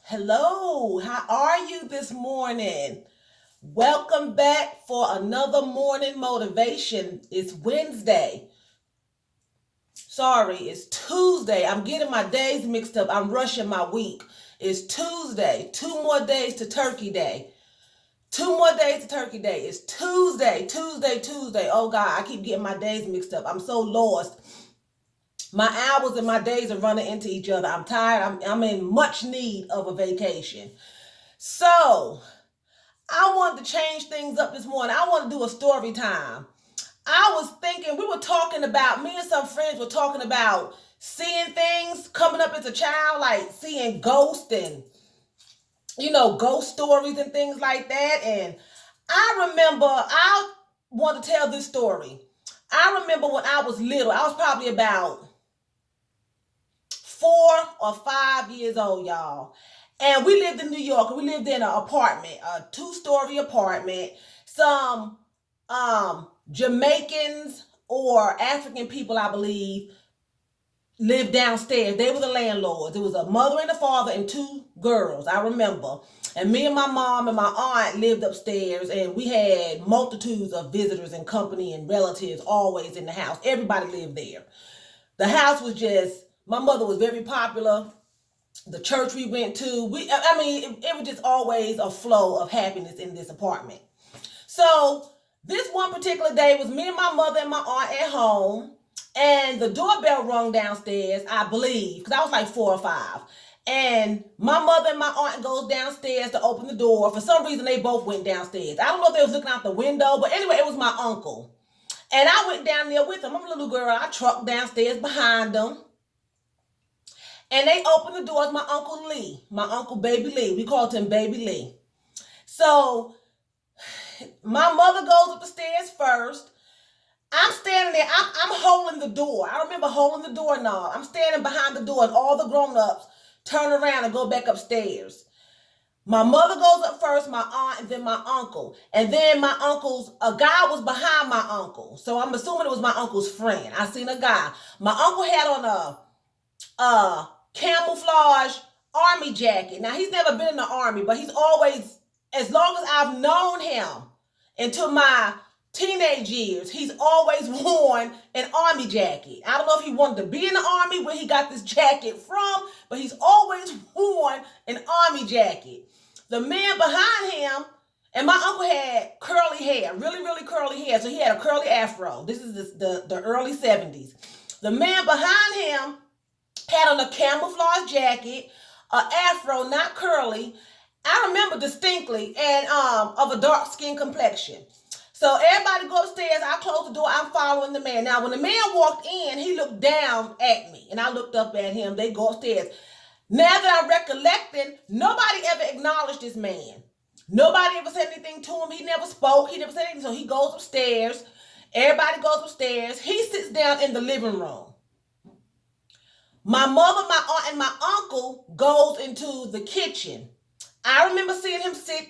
Hello, how are you this morning? Welcome back for another morning motivation. It's Wednesday. Sorry, it's Tuesday. I'm getting my days mixed up. I'm rushing my week. It's Tuesday. 2 more days to Turkey Day. 2 more days to Turkey Day. It's Tuesday, Tuesday, Tuesday. Oh God, I keep getting my days mixed up. I'm so lost. My hours and my days are running into each other. I'm tired. I'm in much need of a vacation. So, I wanted to change things up this morning. I want to do a story time. I was thinking, we were talking about, me and some friends were talking about seeing things coming up as a child, like seeing ghosts and, ghost stories and things like that. And I remember, I want to tell this story. I remember when I was little, I was probably about 4 or 5 years old, y'all. And we lived in New York. We lived in an apartment, a two-story apartment. Some Jamaicans or African people, I believe, lived downstairs. They were the landlords. It was a mother and a father and two girls, I remember. And me and my mom and my aunt lived upstairs, and we had multitudes of visitors and company and relatives always in the house. Everybody lived there. The house was just, my mother was very popular. The church we went to, it was just always a flow of happiness in this apartment. So this one particular day was me and my mother and my aunt at home, and the doorbell rung downstairs, I believe, because I was like 4 or 5. And my mother and my aunt goes downstairs to open the door. For some reason, they both went downstairs. I don't know if they was looking out the window, but anyway, it was my uncle. And I went down there with them. I'm a little girl. I trucked downstairs behind them. And they opened the doors. My Uncle Lee, my Uncle Baby Lee. We called him Baby Lee. So my mother goes up the stairs first. I'm standing there. I'm holding the door. I remember holding the doorknob. I'm standing behind the door, and all the grown-ups turn around and go back upstairs. My mother goes up first, my aunt, and then my uncle. And then a guy was behind my uncle. So I'm assuming it was my uncle's friend. I seen a guy. My uncle had on a camouflage army jacket. Now, he's never been in the army, but he's always, as long as I've known him into my teenage years, he's always worn an army jacket. I don't know if he wanted to be in the army, where he got this jacket from, but he's always worn an army jacket. The man behind him, and my uncle had curly hair, really, really curly hair. So he had a curly afro. This is the early 70s. The man behind him had on a camouflage jacket, an afro, not curly. I remember distinctly, and of a dark skin complexion. So everybody go upstairs. I close the door. I'm following the man. Now, when the man walked in, he looked down at me, and I looked up at him. They go upstairs. Now that I'm recollecting, nobody ever acknowledged this man. Nobody ever said anything to him. He never spoke. He never said anything. So he goes upstairs. Everybody goes upstairs. He sits down in the living room. My mother, my aunt, and my uncle goes into the kitchen. I remember seeing him sit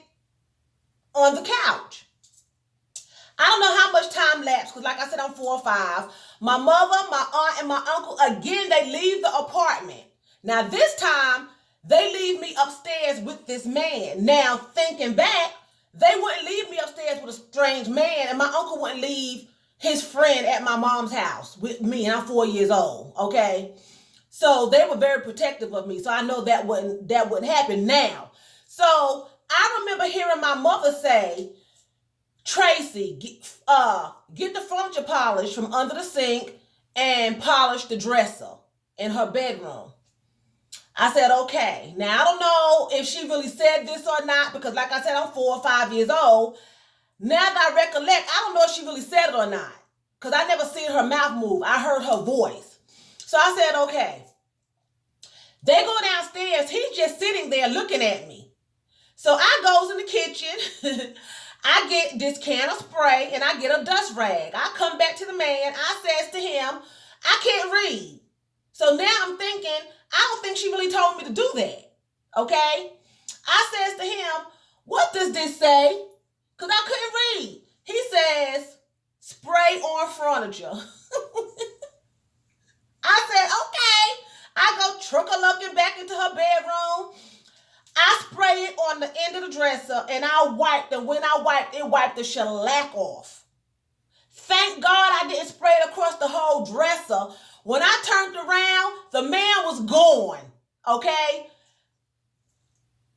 on the couch. I don't know how much time lapsed, because like I said, I'm 4 or 5. My mother, my aunt, and my uncle, again, they leave the apartment. Now, this time, they leave me upstairs with this man. Now, thinking back, they wouldn't leave me upstairs with a strange man, and my uncle wouldn't leave his friend at my mom's house with me, and I'm 4 years old, okay? So they were very protective of me. So I know that wouldn't happen now. So I remember hearing my mother say, Tracy, get the furniture polished from under the sink and polish the dresser in her bedroom. I said, okay. Now, I don't know if she really said this or not, because like I said, I'm 4 or 5 years old. Now that I recollect, I don't know if she really said it or not, because I never seen her mouth move. I heard her voice. So I said, okay. They go downstairs. He's just sitting there looking at me. So I goes in the kitchen. I get this can of spray, and I get a dust rag. I come back to the man. I says to him, I can't read. So now I'm thinking, I don't think she really told me to do that. Okay? I says to him, what does this say? Because I couldn't read. He says, spray on furniture. I said, okay. I go trucker looking back into her bedroom. the end of the dresser and I wiped, and when I wiped, it wiped the shellac off. Thank God I didn't spray it across the whole dresser. When I turned around, the man was gone. Okay?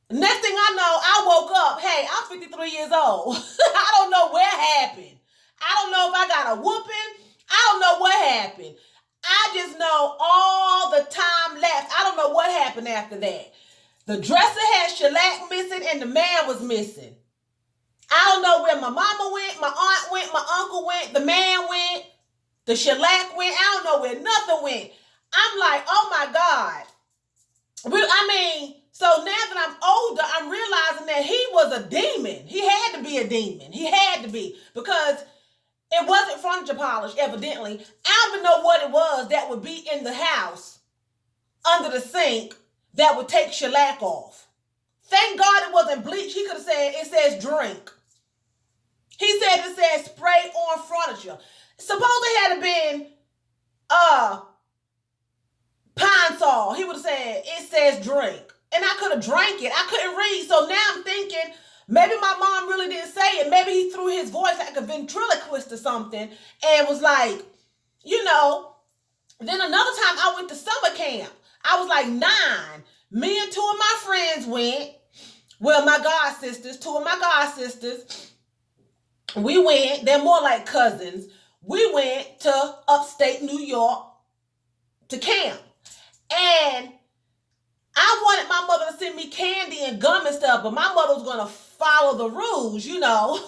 Next thing I know, I woke up. Hey, I'm 53 years old. I don't know what happened. I don't know if I got a whooping. I don't know what happened. I just know all the time lapse. I don't know what happened after that. The dresser had shellac missing and the man was missing. I don't know where my mama went, my aunt went, my uncle went, the man went, the shellac went. I don't know where nothing went. I'm like, oh my God. So now that I'm older, I'm realizing that he was a demon. He had to be a demon. He had to be, because it wasn't furniture polish, evidently. I don't even know what it was that would be in the house under the sink that would take shellac off. Thank God it wasn't bleach. He could have said, it says drink. He said it says spray on furniture. Suppose it had been Pine Sol. He would have said, it says drink. And I could have drank it. I couldn't read. So now I'm thinking, maybe my mom really didn't say it. Maybe he threw his voice like a ventriloquist or something and was like, you know. Then another time I went to summer camp. I was like 9. Me and 2 of my friends went. Well, my god sisters, 2 of my god sisters. We went. They're more like cousins. We went to upstate New York to camp. And I wanted my mother to send me candy and gum and stuff, but my mother was going to follow the rules, you know.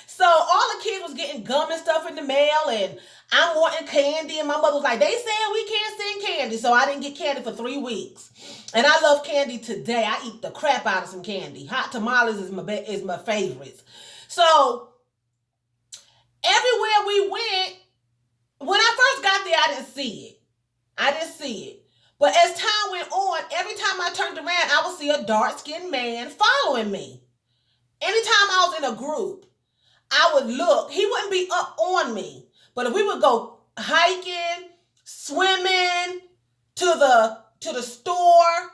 So all the kids was getting gum and stuff in the mail, and I'm wanting candy, and my mother was like, they said we can't send candy, so I didn't get candy for 3 weeks. And I love candy today. I eat the crap out of some candy. Hot tamales is my favorites. So everywhere we went, when I first got there, I didn't see it. But as time went on, every time I turned around, I would see a dark-skinned man following me. Anytime I was in a group, I would look. He wouldn't be up on me. But if we would go hiking, swimming, to the store,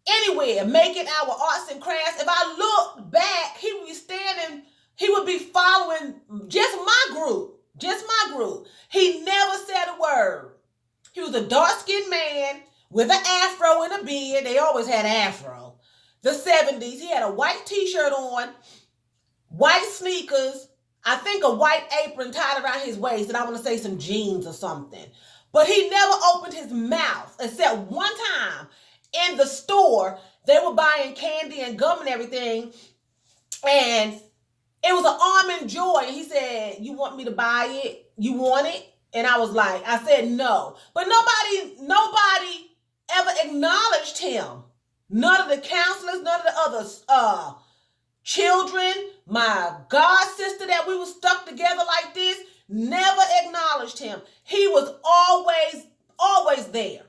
anywhere, making our arts and crafts, if I looked back, he would be standing, he would be following just my group. He never said a word. He was a dark-skinned man with an afro and a beard. They always had an afro. The 70s. He had a white t-shirt on, white sneakers, I think a white apron tied around his waist, and I want to say some jeans or something. But he never opened his mouth, except one time in the store. They were buying candy and gum and everything, and it was an Almond Joy. And he said, you want me to buy it? You want it? And I said no. But nobody ever acknowledged him. None of the counselors, none of the other children, my god sister that we were stuck together like this, never acknowledged him. He was always there.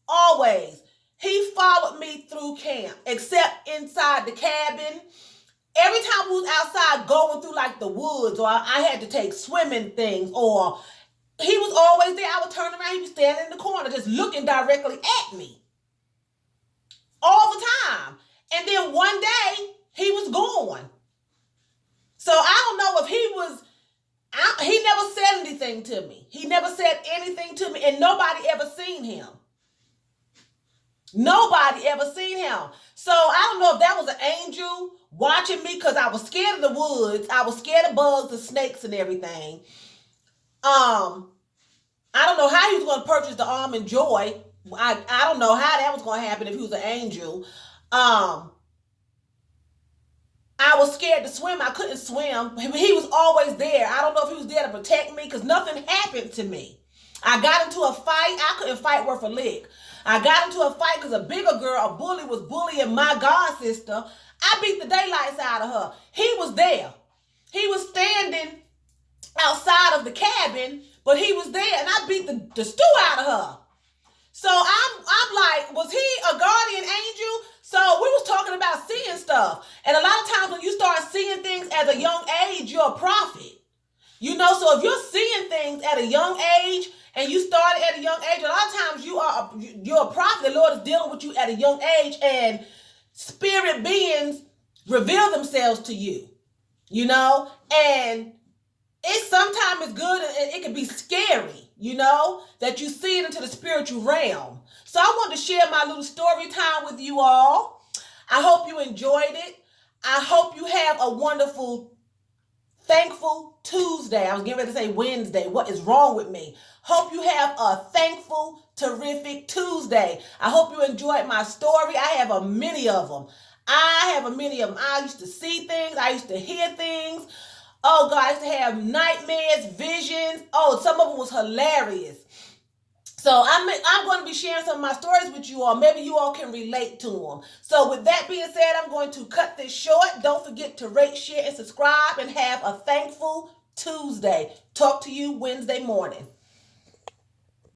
Always. He followed me through camp, except inside the cabin. Every time we was outside going through like the woods, or I had to take swimming things, or he was always there. I would turn around, he was standing in the corner just looking directly at me. All the time. And then one day, he was gone. So I don't know if he never said anything to me. He never said anything to me, and nobody ever seen him. Nobody ever seen him. So I don't know if that was an angel watching me, because I was scared of the woods. I was scared of bugs and snakes and everything. I don't know how he was going to purchase the Almond Joy. I don't know how that was going to happen if he was an angel. I was scared to swim. I couldn't swim. He was always there. I don't know if he was there to protect me, because nothing happened to me. I got into a fight. I couldn't fight worth a lick. I got into a fight because a bigger girl, a bully, was bullying my god sister. I beat the daylights out of her. He was there. He was standing outside of the cabin, but he was there, and I beat the stew out of her. So I'm like, was he a guardian angel? So we was talking about seeing stuff. And a lot of times when you start seeing things at a young age, you're a prophet. You know, so if you're seeing things at a young age and you started at a young age, a lot of times you're a prophet. The Lord is dealing with you at a young age, and spirit beings reveal themselves to you, you know, and it sometimes is good and it can be scary, you know, that you see it into the spiritual realm. So I want to share my little story time with you all. I hope you enjoyed it. I hope you have a wonderful, thankful Tuesday. I was getting ready to say Wednesday. What is wrong with me? Hope you have a thankful, terrific Tuesday. I hope you enjoyed my story. I have a many of them. I used to see things. I used to hear things. Oh, God, I used to have nightmares, visions. Oh, some of them was hilarious. So I'm going to be sharing some of my stories with you all. Maybe you all can relate to them. So with that being said, I'm going to cut this short. Don't forget to rate, share, and subscribe, and have a thankful Tuesday. Talk to you Wednesday morning.